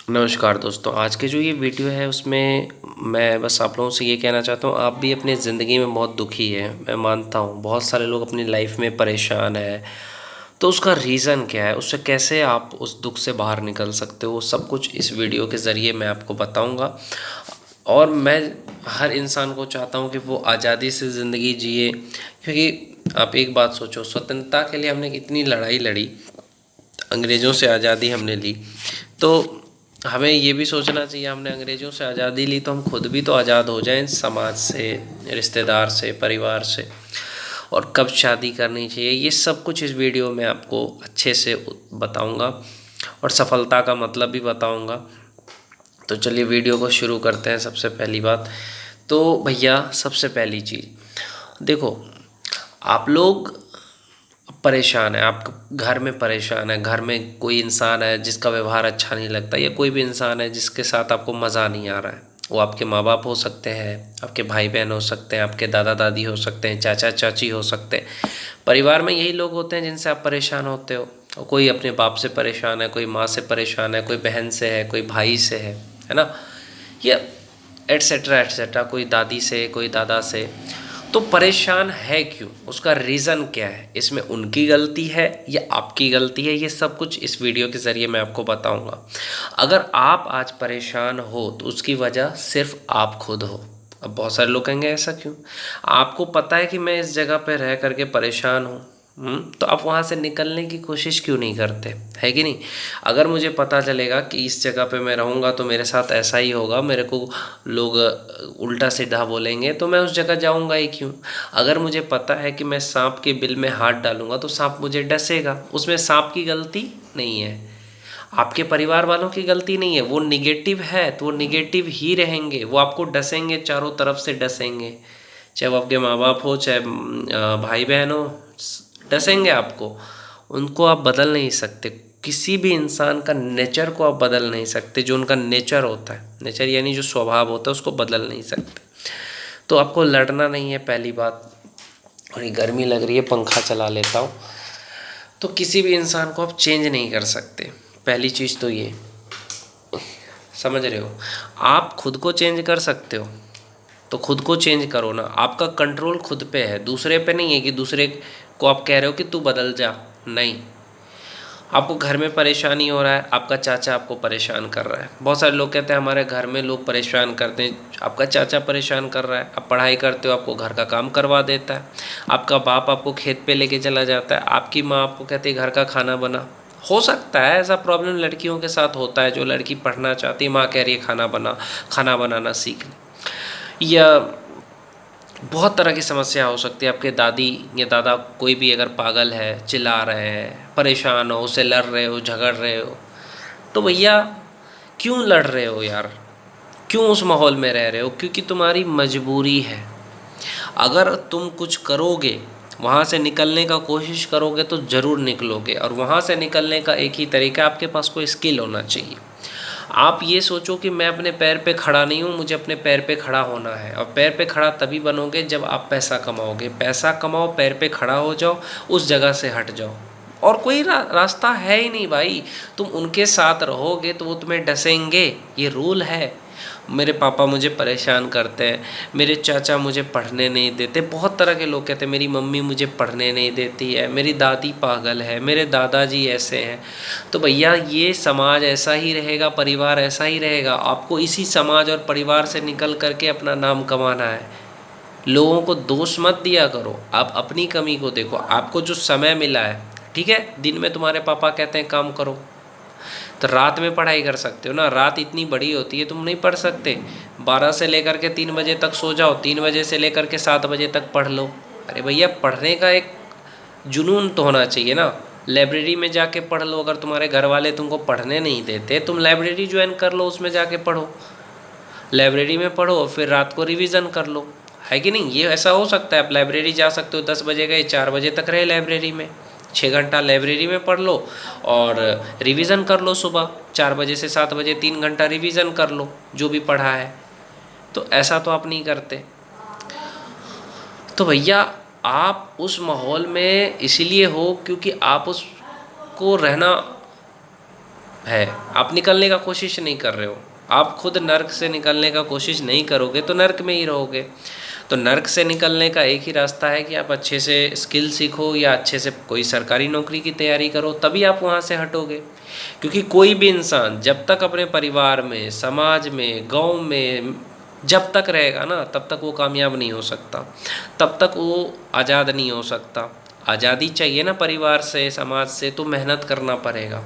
नमस्कार दोस्तों, आज के जो ये वीडियो है उसमें मैं बस आप लोगों से ये कहना चाहता हूँ, आप भी अपनी ज़िंदगी में बहुत दुखी है। मैं मानता हूँ बहुत सारे लोग अपनी लाइफ में परेशान है, तो उसका रीज़न क्या है, उससे कैसे आप उस दुख से बाहर निकल सकते हो, सब कुछ इस वीडियो के ज़रिए मैं आपको बताऊँगा। और मैं हर इंसान को चाहता हूँ कि वो आज़ादी से ज़िंदगी जिए, क्योंकि आप एक बात सोचो, स्वतंत्रता के लिए हमने कितनी लड़ाई लड़ी, अंग्रेज़ों से आज़ादी हमने ली। तो हमें ये भी सोचना चाहिए, हमने अंग्रेज़ों से आज़ादी ली तो हम खुद भी तो आज़ाद हो जाएं, समाज से, रिश्तेदार से, परिवार से। और कब शादी करनी चाहिए, ये सब कुछ इस वीडियो में आपको अच्छे से बताऊंगा और सफलता का मतलब भी बताऊंगा। तो चलिए वीडियो को शुरू करते हैं। सबसे पहली बात तो भैया, सबसे पहली चीज़ देखो, आप लोग परेशान है, आप घर में परेशान है, घर में कोई इंसान है जिसका व्यवहार अच्छा नहीं लगता, या कोई भी इंसान है जिसके साथ आपको मज़ा नहीं आ रहा है। वो आपके माँ बाप हो सकते हैं, आपके भाई बहन हो सकते हैं, आपके दादा दादी हो सकते हैं, चाचा चाची हो सकते हैं। परिवार में यही लोग होते हैं जिनसे आप परेशान होते हो। और कोई अपने बाप से परेशान है, कोई माँ से परेशान है, कोई बहन से है, कोई भाई से है ना, या एट्सेट्रा एट्सेट्रा, कोई दादी से, कोई दादा से। तो परेशान है क्यों, उसका रीज़न क्या है, इसमें उनकी गलती है या आपकी गलती है, ये सब कुछ इस वीडियो के ज़रिए मैं आपको बताऊंगा। अगर आप आज परेशान हो तो उसकी वजह सिर्फ आप खुद हो। अब बहुत सारे लोग कहेंगे ऐसा क्यों, आपको पता है कि मैं इस जगह पर रह करके परेशान हूँ, तो आप वहाँ से निकलने की कोशिश क्यों नहीं करते, है कि नहीं। अगर मुझे पता चलेगा कि इस जगह पे मैं रहूँगा तो मेरे साथ ऐसा ही होगा, मेरे को लोग उल्टा सीधा बोलेंगे, तो मैं उस जगह जाऊँगा ही क्यों। अगर मुझे पता है कि मैं सांप के बिल में हाथ डालूँगा तो सांप मुझे डसेगा, उसमें सांप की गलती नहीं है, आपके परिवार वालों की गलती नहीं है। वो निगेटिव है तो वो निगेटिव ही रहेंगे, वो आपको डसेंगे, चारों तरफ से डसेंगे, चाहे वो आपके माँ बाप हो, चाहे भाई बहन हो, डसेंगे आपको। उनको आप बदल नहीं सकते, किसी भी इंसान का नेचर को आप बदल नहीं सकते। जो उनका नेचर होता है, नेचर यानी जो स्वभाव होता है, उसको बदल नहीं सकते। तो आपको लड़ना नहीं है, पहली बात। और ये गर्मी लग रही है, पंखा चला लेता हूँ। तो किसी भी इंसान को आप चेंज नहीं कर सकते, पहली चीज़ तो ये समझ रहे हो। आप खुद को चेंज कर सकते हो तो खुद को चेंज करो ना, आपका कंट्रोल खुद पे है, दूसरे पे नहीं है कि दूसरे को आप कह रहे हो कि तू बदल जा। नहीं, आपको घर में परेशानी हो रहा है, आपका चाचा आपको परेशान कर रहा है। बहुत सारे लोग कहते हैं हमारे घर में लोग परेशान करते हैं, आपका चाचा परेशान कर रहा है। आप पढ़ाई करते हो, आपको घर का काम करवा देता है। आपका बाप आपको खेत पे लेके चला जाता है, आपकी माँ आपको कहती है घर का खाना बना। हो सकता है ऐसा प्रॉब्लम लड़कियों के साथ होता है, जो लड़की पढ़ना चाहती है, माँ कह रही है खाना बनाना सीख ले। या बहुत तरह की समस्या हो सकती है, आपके दादी या दादा कोई भी अगर पागल है, चिल्ला रहे हैं, परेशान हो, उससे लड़ रहे हो, झगड़ रहे हो, तो भैया क्यों लड़ रहे हो यार, क्यों उस माहौल में रह रहे हो, क्योंकि तुम्हारी मजबूरी है। अगर तुम कुछ करोगे, वहाँ से निकलने का कोशिश करोगे तो ज़रूर निकलोगे। और वहाँ से निकलने का एक ही तरीका, आपके पास कोई स्किल होना चाहिए। आप ये सोचो कि मैं अपने पैर पे खड़ा नहीं हूँ, मुझे अपने पैर पे खड़ा होना है। और पैर पे खड़ा तभी बनोगे जब आप पैसा कमाओगे। पैसा कमाओ, पैर पे खड़ा हो जाओ, उस जगह से हट जाओ। और कोई रास्ता है ही नहीं भाई। तुम उनके साथ रहोगे तो वो तुम्हें डसेंगे, ये रूल है। मेरे पापा मुझे परेशान करते हैं, मेरे चाचा मुझे पढ़ने नहीं देते, बहुत तरह के लोग कहते हैं मेरी मम्मी मुझे पढ़ने नहीं देती है, मेरी दादी पागल है, मेरे दादाजी ऐसे हैं। तो भैया ये समाज ऐसा ही रहेगा, परिवार ऐसा ही रहेगा। आपको इसी समाज और परिवार से निकल करके अपना नाम कमाना है। लोगों को दोष मत दिया करो, आप अपनी कमी को देखो। आपको जो समय मिला है, ठीक है, दिन में तुम्हारे पापा कहते हैं काम करो, तो रात में पढ़ाई कर सकते हो ना। रात इतनी बड़ी होती है, तुम नहीं पढ़ सकते। 12 से लेकर के 3 बजे तक सो जाओ, 3 बजे से लेकर के 7 बजे तक पढ़ लो। अरे भैया, पढ़ने का एक जुनून तो होना चाहिए ना। लाइब्रेरी में जाके पढ़ लो, अगर तुम्हारे घर वाले तुमको पढ़ने नहीं देते, तुम लाइब्रेरी ज्वाइन कर लो, उसमें जाके पढ़ो। लाइब्रेरी में पढ़ो, फिर रात को रिवीजन कर लो, है कि नहीं। ये ऐसा हो सकता है, आप लाइब्रेरी जा सकते हो, 10 बजे गए, 4 बजे तक रहे लाइब्रेरी में, 6 घंटा लाइब्रेरी में पढ़ लो और रिवीजन कर लो। सुबह 4 बजे से 7 बजे 3 घंटा रिवीजन कर लो जो भी पढ़ा है। तो ऐसा तो आप नहीं करते। तो भैया, आप उस माहौल में इसीलिए हो क्योंकि आप उसको रहना है, आप निकलने का कोशिश नहीं कर रहे हो। आप खुद नर्क से निकलने का कोशिश नहीं करोगे तो नर्क में ही रहोगे। तो नर्क से निकलने का एक ही रास्ता है कि आप अच्छे से स्किल सीखो या अच्छे से कोई सरकारी नौकरी की तैयारी करो, तभी आप वहाँ से हटोगे। क्योंकि कोई भी इंसान जब तक अपने परिवार में, समाज में, गांव में जब तक रहेगा ना, तब तक वो कामयाब नहीं हो सकता, तब तक वो आज़ाद नहीं हो सकता। आज़ादी चाहिए ना परिवार से, समाज से, तो मेहनत करना पड़ेगा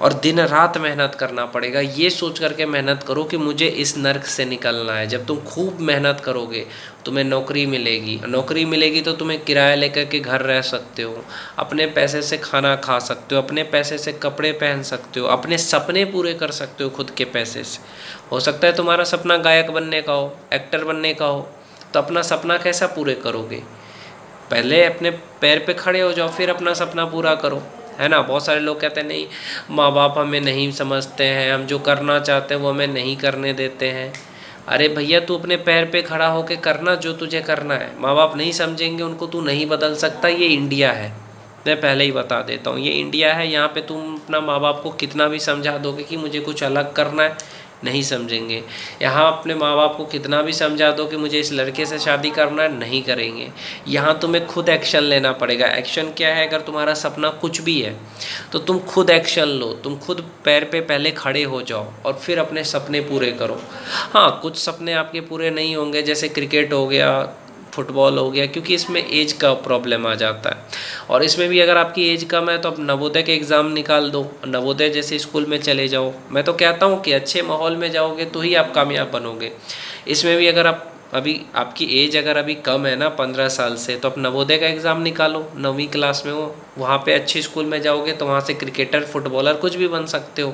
और दिन रात मेहनत करना पड़ेगा। ये सोच करके मेहनत करो कि मुझे इस नर्क से निकलना है। जब तुम खूब मेहनत करोगे तुम्हें नौकरी मिलेगी, नौकरी मिलेगी तो तुम्हें किराया लेकर के घर रह सकते हो, अपने पैसे से खाना खा सकते हो, अपने पैसे से कपड़े पहन सकते हो, अपने सपने पूरे कर सकते हो खुद के पैसे से। हो सकता है तुम्हारा सपना गायक बनने का हो, एक्टर बनने का हो, तो अपना सपना कैसा पूरे करोगे? पहले अपने पैर पे खड़े हो जाओ, फिर अपना सपना पूरा करो, है ना। बहुत सारे लोग कहते हैं नहीं, माँ बाप हमें नहीं समझते हैं, हम जो करना चाहते हैं वो हमें नहीं करने देते हैं। अरे भैया, तू अपने पैर पे खड़ा होके करना जो तुझे करना है। माँ बाप नहीं समझेंगे, उनको तू नहीं बदल सकता। ये इंडिया है, मैं पहले ही बता देता हूँ, ये इंडिया है। यहाँ पे तुम अपना माँ बाप को कितना भी समझा दोगे कि मुझे कुछ अलग करना है, नहीं समझेंगे। यहाँ अपने माँ बाप को कितना भी समझा दो कि मुझे इस लड़के से शादी करना है, नहीं करेंगे। यहाँ तुम्हें खुद एक्शन लेना पड़ेगा। एक्शन क्या है? अगर तुम्हारा सपना कुछ भी है तो तुम खुद एक्शन लो, तुम खुद पैर पे पहले खड़े हो जाओ और फिर अपने सपने पूरे करो। हाँ, कुछ सपने आपके पूरे नहीं होंगे, जैसे क्रिकेट हो गया, फुटबॉल हो गया, क्योंकि इसमें एज का प्रॉब्लम आ जाता है। और इसमें भी अगर आपकी एज कम है तो आप नवोदय के एग्ज़ाम निकाल दो, नवोदय जैसे स्कूल में चले जाओ। मैं तो कहता हूँ कि अच्छे माहौल में जाओगे तो ही आप कामयाब बनोगे। इसमें भी अगर आप अभी आपकी एज अगर अभी कम है ना 15 साल से, तो आप नवोदय का एग्ज़ाम निकालो, 9वीं क्लास में हो, वहाँ पे अच्छे स्कूल में जाओगे तो वहाँ से क्रिकेटर, फुटबॉलर कुछ भी बन सकते हो।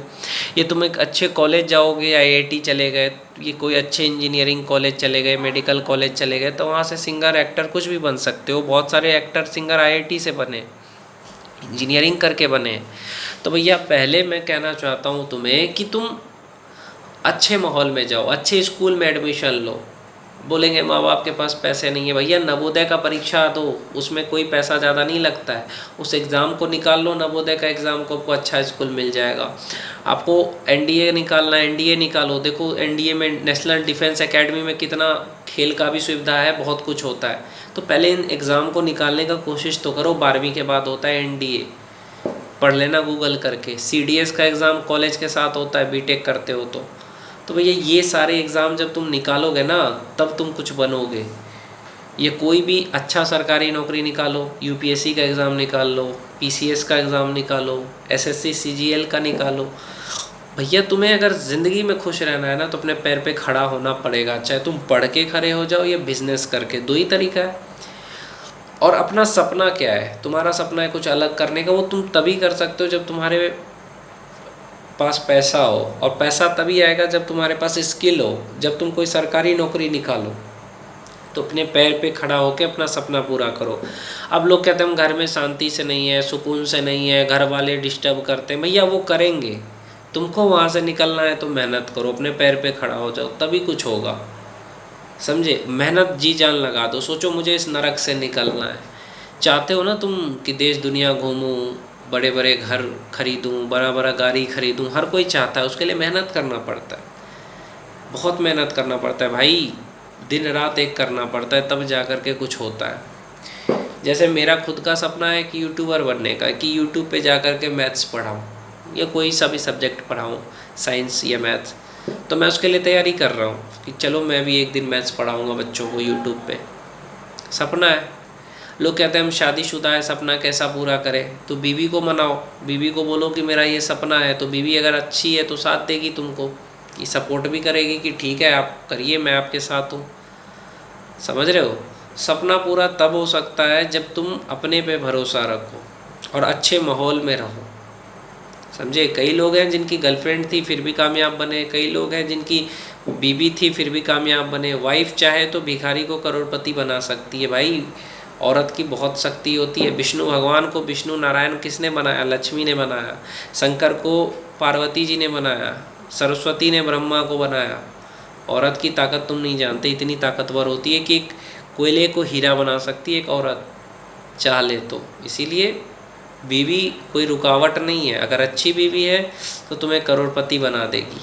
ये तुम एक अच्छे कॉलेज जाओगे, आईआईटी चले गए, ये कोई अच्छे इंजीनियरिंग कॉलेज चले गए, मेडिकल कॉलेज चले गए, तो वहाँ से सिंगर, एक्टर कुछ भी बन सकते हो। बहुत सारे एक्टर, सिंगर आईआईटी से बने, इंजीनियरिंग करके बने। तो भैया पहले मैं कहना चाहता हूँ तुम्हें कि तुम अच्छे माहौल में जाओ, अच्छे स्कूल में एडमिशन लो। बोलेंगे माँ बाप के पास पैसे नहीं है। भैया नवोदय का परीक्षा दो, उसमें कोई पैसा ज़्यादा नहीं लगता है। उस एग्ज़ाम को निकाल लो, नवोदय का एग्ज़ाम को, आपको अच्छा स्कूल मिल जाएगा। आपको एनडीए निकालना है, एनडीए निकालो। देखो एनडीए में, नेशनल डिफेंस एकेडमी में कितना खेल का भी सुविधा है, बहुत कुछ होता है। तो पहले इन एग्ज़ाम को निकालने का कोशिश तो करो। 12वीं के बाद होता है एनडीए, पढ़ लेना गूगल करके। सीडीएस का एग्ज़ाम कॉलेज के साथ होता है, बीटेक करते हो तो भैया ये सारे एग्ज़ाम जब तुम निकालोगे ना, तब तुम कुछ बनोगे। ये कोई भी अच्छा सरकारी नौकरी निकालो, यूपीएससी का एग्ज़ाम निकाल लो, पीसीएस का एग्ज़ाम निकालो, एसएससी सीजीएल का निकालो। भैया तुम्हें अगर ज़िंदगी में खुश रहना है ना, तो अपने पैर पे खड़ा होना पड़ेगा। चाहे तुम पढ़ के खड़े हो जाओ या बिज़नेस करके, दो ही तरीका है। और अपना सपना क्या है? तुम्हारा सपना है कुछ अलग करने का, वो तुम तभी कर सकते हो जब तुम्हारे पास पैसा हो। और पैसा तभी आएगा जब तुम्हारे पास स्किल हो। जब तुम कोई सरकारी नौकरी निकालो तो अपने पैर पे खड़ा होकर अपना सपना पूरा करो। अब लोग कहते हैं हम घर में शांति से नहीं है, सुकून से नहीं है, घर वाले डिस्टर्ब करते हैं। भैया वो करेंगे, तुमको वहाँ से निकलना है तो मेहनत करो, अपने पैर पे खड़ा हो जाओ, तभी कुछ होगा। समझे? मेहनत जी जान लगा दो। सोचो मुझे इस नरक से निकलना है। चाहते हो ना तुम कि देश दुनिया घूमूं, बड़े बड़े घर खरीदूं, बड़ा बड़ा गाड़ी खरीदूं, हर कोई चाहता है। उसके लिए मेहनत करना पड़ता है, बहुत मेहनत करना पड़ता है भाई। दिन रात एक करना पड़ता है, तब जा कर के कुछ होता है। जैसे मेरा खुद का सपना है कि यूट्यूबर बनने का, कि यूट्यूब पे जा कर के मैथ्स पढ़ाऊँ या कोई सा भी सब्जेक्ट पढ़ाऊँ, साइंस या मैथ्स। तो मैं उसके लिए तैयारी कर रहा हूँ कि चलो मैं भी एक दिन मैथ्स पढ़ाऊँगा बच्चों को यूट्यूब पे। सपना है। लोग कहते हैं हम शादीशुदा है, सपना कैसा पूरा करें? तो बीवी को मनाओ, बीवी को बोलो कि मेरा ये सपना है। तो बीवी अगर अच्छी है तो साथ देगी तुमको, कि सपोर्ट भी करेगी कि ठीक है आप करिए, मैं आपके साथ हूँ। समझ रहे हो? सपना पूरा तब हो सकता है जब तुम अपने पे भरोसा रखो और अच्छे माहौल में रहो। समझे? कई लोग हैं जिनकी गर्लफ्रेंड थी फिर भी कामयाब बने, कई लोग हैं जिनकी बीवी थी फिर भी कामयाब बने। वाइफ चाहे तो भिखारी को करोड़पति बना सकती है भाई। औरत की बहुत शक्ति होती है। विष्णु भगवान को विष्णु नारायण किसने बनाया? लक्ष्मी ने बनाया। शंकर को पार्वती जी ने बनाया। सरस्वती ने ब्रह्मा को बनाया। औरत की ताकत तुम नहीं जानते, इतनी ताकतवर होती है कि एक कोयले को हीरा बना सकती है एक औरत चाह ले तो। इसीलिए बीवी कोई रुकावट नहीं है, अगर अच्छी बीवी है तो तुम्हें करोड़पति बना देगी।